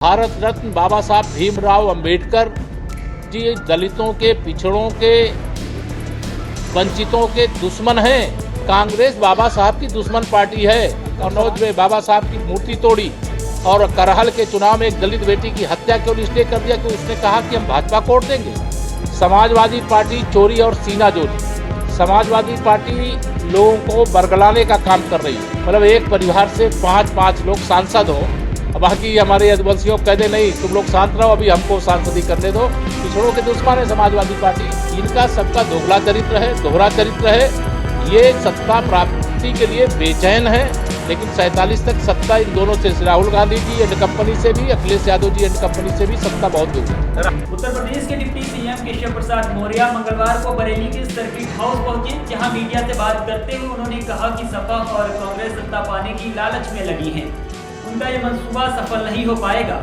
भारत रत्न बाबा साहब भीमराव अंबेडकर जी दलितों के, पिछड़ों के, वंचितों के दुश्मन हैं। कांग्रेस बाबा साहब की दुश्मन पार्टी है। कन्नौज में बाबा साहब की मूर्ति तोड़ी और करहल के चुनाव में एक दलित बेटी की हत्या क्यों स्टे कर दिया कि उसने कहा कि हम भाजपा को वोट देंगे। समाजवादी पार्टी चोरी और सीनाजोरी। समाजवादी पार्टी लोगों को बरगलाने का काम कर रही है। मतलब एक परिवार से पांच लोग सांसद हों, बाकी हमारे आदिवासियों को कहते नहीं तुम लोग शांत रहो, अभी हमको सांसदी करने दो। पिछड़ों के दुश्मन है समाजवादी पार्टी। इनका सबका दोहरा चरित्र है। ये सत्ता प्राप्ति के लिए बेचैन है, लेकिन 47 तक सत्ता इन दोनों से, राहुल गांधी जी एंड कंपनी से भी, अखिलेश यादव जी एंड कंपनी से भी सत्ता बहुत दूर है। उत्तर प्रदेश के डिप्टी सीएम केशव प्रसाद मौर्य मंगलवार को बरेली के सर्किट हाउस पहुंचे, जहां मीडिया से बात करते हुए उन्होंने कहा कि सपा और कांग्रेस सत्ता पाने की लालच में लगी है। उनका ये मंसूबा सफल नहीं हो पाएगा।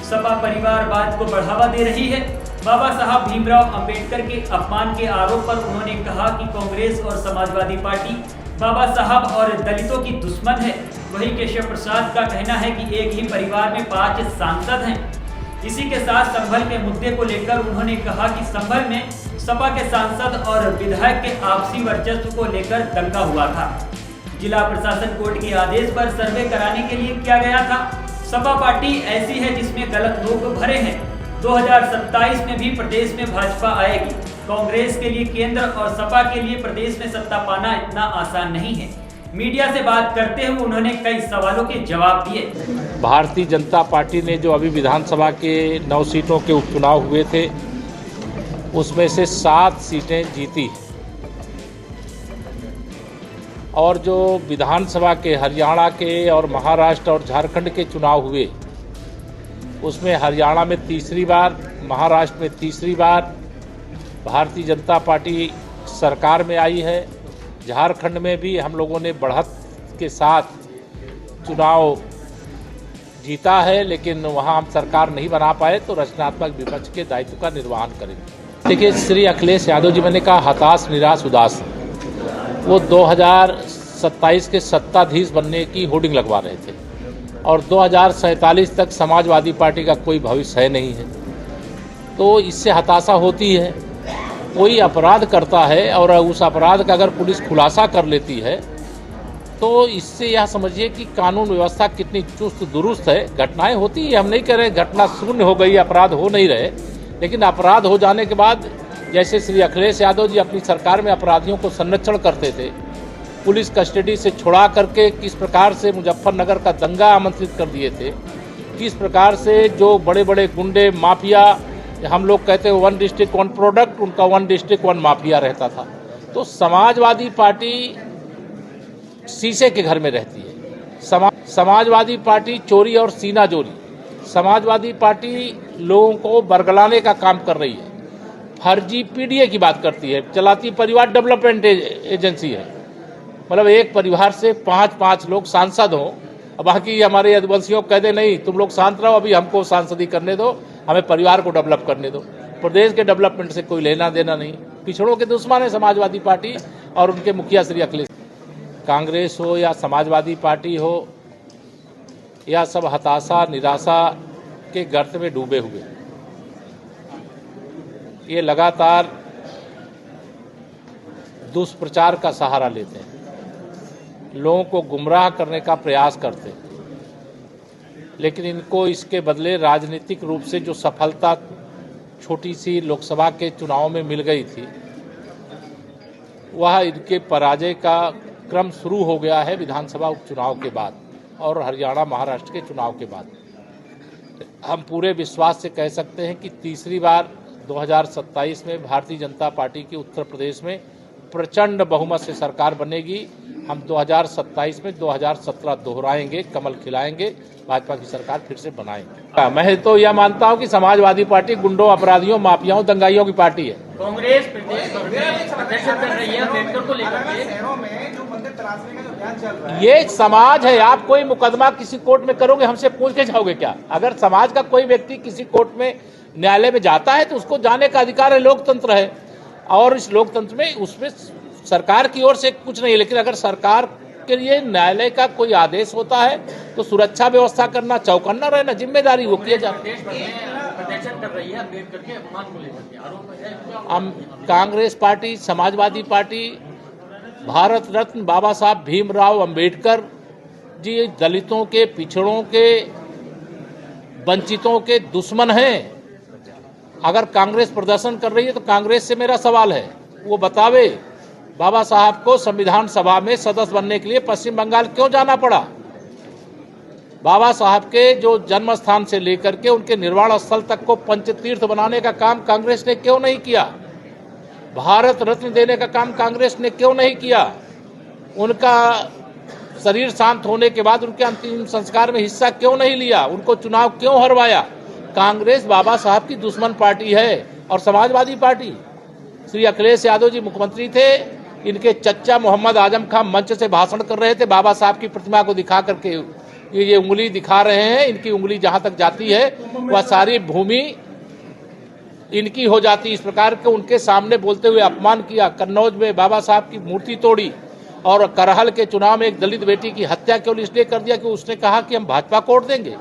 सपा परिवारवाद को बढ़ावा दे रही है। बाबा साहब भीमराव अंबेडकर के अपमान के आरोप पर उन्होंने कहा कि कांग्रेस और समाजवादी पार्टी बाबा साहब और दलितों की दुश्मन है। वहीं केशव प्रसाद का कहना है कि एक ही परिवार में 5 सांसद हैं। इसी के साथ संभल के मुद्दे को लेकर उन्होंने कहा कि संभल में सपा के सांसद और विधायक के आपसी वर्चस्व को लेकर दंगा हुआ था। जिला प्रशासन कोर्ट के आदेश पर सर्वे कराने के लिए किया गया था। सपा पार्टी ऐसी है जिसमें गलत लोग भरे हैं। 2027 में भी प्रदेश में भाजपा आएगी। कांग्रेस के लिए केंद्र और सपा के लिए प्रदेश में सत्ता पाना इतना आसान नहीं है। मीडिया से बात करते हुए उन्होंने कई सवालों के जवाब दिए। भारतीय जनता पार्टी ने जो अभी विधानसभा के 9 सीटों के उपचुनाव हुए थे, उसमें से 7 सीटें जीती और जो विधानसभा के हरियाणा के और महाराष्ट्र और झारखंड के चुनाव हुए, उसमें हरियाणा में तीसरी बार, महाराष्ट्र में तीसरी बार भारतीय जनता पार्टी सरकार में आई है। झारखंड में भी हम लोगों ने बढ़त के साथ चुनाव जीता है, लेकिन वहाँ हम सरकार नहीं बना पाए, तो रचनात्मक विपक्ष के दायित्व का निर्वहन करेंगे। देखिए, श्री अखिलेश यादव जी, मैंने कहा हताश, निराश, उदास, वो 2027 के सत्ताधीश बनने की होर्डिंग लगवा रहे थे और 2047 तक समाजवादी पार्टी का कोई भविष्य है नहीं है। तो इससे हताशा होती है। कोई अपराध करता है और उस अपराध का अगर पुलिस खुलासा कर लेती है, तो इससे यह समझिए कि कानून व्यवस्था कितनी चुस्त दुरुस्त है। घटनाएं होती है, हम नहीं कह रहे घटना शून्य हो गई, अपराध हो नहीं रहे, लेकिन अपराध हो जाने के बाद, जैसे श्री अखिलेश यादव जी अपनी सरकार में अपराधियों को संरक्षण करते थे, पुलिस कस्टडी से छुड़ा करके किस प्रकार से मुजफ्फरनगर का दंगा आमंत्रित कर दिए थे, किस प्रकार से जो बड़े बड़े गुंडे, माफिया, हम लोग कहते हैं 1 डिस्ट्रिक्ट 1 प्रोडक्ट, उनका 1 डिस्ट्रिक्ट 1 माफिया रहता था। तो समाजवादी पार्टी शीशे के घर में रहती है। समाजवादी पार्टी चोरी और सीनाजोरी। समाजवादी पार्टी लोगों को बरगलाने का काम कर रही है। फर्जी पीडीए की बात करती है, चलाती परिवार डेवलपमेंट एजेंसी है। मतलब एक परिवार से 5 लोग सांसद हों, बाकी हमारे आदिवासियों को कहते नहीं तुम लोग शांत रहो, अभी हमको सांसदी करने दो, हमें परिवार को डेवलप करने दो। प्रदेश के डेवलपमेंट से कोई लेना देना नहीं। पिछड़ों के दुश्मन है समाजवादी पार्टी और उनके मुखिया श्री अखिलेश। कांग्रेस हो या समाजवादी पार्टी हो, या सब हताशा, निराशा के गर्त में डूबे हुए। ये लगातार दुष्प्रचार का सहारा लेते हैं, लोगों को गुमराह करने का प्रयास करते हैं, लेकिन इनको इसके बदले राजनीतिक रूप से जो सफलता छोटी सी लोकसभा के चुनाव में मिल गई थी, वह इनके पराजय का क्रम शुरू हो गया है विधानसभा उपचुनाव के बाद और हरियाणा, महाराष्ट्र के चुनाव के बाद। हम पूरे विश्वास से कह सकते हैं कि तीसरी बार 2027 में भारतीय जनता पार्टी की उत्तर प्रदेश में प्रचंड बहुमत से सरकार बनेगी। हम 2027 में 2017 दोहराएंगे, कमल खिलाएंगे, भाजपा की सरकार फिर से बनाएंगे। मैं तो यह मानता हूं कि समाजवादी पार्टी गुंडों, अपराधियों, माफियाओं, दंगाइयों की पार्टी है। कांग्रेस प्रदेश प्रदर्शन कर रही है अम्बेडकर को लेकर। ये समाज है। आप कोई मुकदमा किसी कोर्ट में करोगे, हमसे पूछ के जाओगे क्या? अगर समाज का कोई व्यक्ति किसी कोर्ट में, न्यायालय में जाता है तो उसको जाने का अधिकार है, लोकतंत्र है। और इस लोकतंत्र में उसमें सरकार की ओर से कुछ नहीं है, लेकिन अगर सरकार के लिए न्यायालय का कोई आदेश होता है तो सुरक्षा व्यवस्था करना, चौकन्ना रहना जिम्मेदारी वो किया जाता है। प्रदर्शन कर रही है अम्बेडकर के अपमान को लेकर के आरोप है। हम कांग्रेस पार्टी, समाजवादी पार्टी, भारत रत्न बाबा साहब भीमराव अम्बेडकर जी दलितों के, पिछड़ों के, वंचितों के दुश्मन हैं। अगर कांग्रेस प्रदर्शन कर रही है तो कांग्रेस से मेरा सवाल है, वो बतावे बाबा साहब को संविधान सभा में सदस्य बनने के लिए पश्चिम बंगाल क्यों जाना पड़ा। बाबा साहब के जो जन्म स्थान से लेकर के उनके निर्वाण स्थल तक को पंचतीर्थ बनाने का काम कांग्रेस ने क्यों नहीं किया। भारत रत्न देने का काम कांग्रेस ने क्यों नहीं किया। उनका शरीर शांत होने के बाद उनके अंतिम संस्कार में हिस्सा क्यों नहीं लिया। उनको चुनाव क्यों हरवाया। कांग्रेस बाबा साहब की दुश्मन पार्टी है। और समाजवादी पार्टी, श्री अखिलेश यादव जी मुख्यमंत्री थे, इनके चच्चा मोहम्मद आजम खान मंच से भाषण कर रहे थे, बाबा साहब की प्रतिमा को दिखा करके ये उंगली दिखा रहे हैं। इनकी उंगली जहां तक जाती है वह सारी भूमि इनकी हो जाती। इस प्रकार के उनके सामने बोलते हुए अपमान किया। कन्नौज में बाबा साहब की मूर्ति तोड़ी और करहल के चुनाव में एक दलित बेटी की हत्या केवल इसलिए कर दिया कि उसने कहा कि हम भाजपा को वोट देंगे।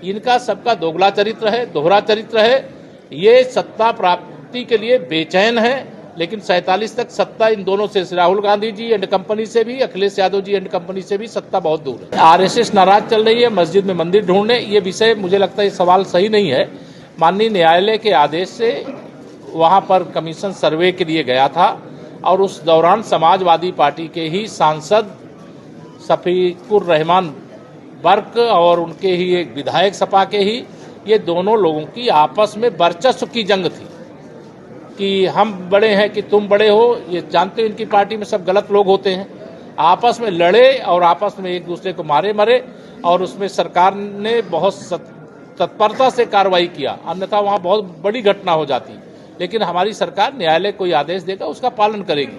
इनका सबका दोगला चरित्र है, दोहरा चरित्र है। ये सत्ता प्राप्ति के लिए बेचैन है, लेकिन 47 तक सत्ता इन दोनों से, राहुल गांधी जी एंड कंपनी से भी, अखिलेश यादव जी एंड कंपनी से भी सत्ता बहुत दूर है। आरएसएस नाराज चल रही है मस्जिद में मंदिर ढूंढने, ये विषय मुझे लगता है ये सवाल सही नहीं है। माननीय न्यायालय के आदेश से वहां पर कमीशन सर्वे के लिए गया था और उस दौरान समाजवादी पार्टी के ही सांसद शफीकुर रहमान बर्क और उनके ही एक विधायक सपा के ही, ये दोनों लोगों की आपस में वर्चस्व की जंग थी कि हम बड़े हैं कि तुम बड़े हो। ये जानते हो इनकी पार्टी में सब गलत लोग होते हैं। आपस में लड़े और आपस में एक दूसरे को मरे और उसमें सरकार ने बहुत तत्परता से कार्रवाई किया, अन्यथा वहां बहुत बड़ी घटना हो जाती। लेकिन हमारी सरकार न्यायालय कोई आदेश देगा उसका पालन करेगी।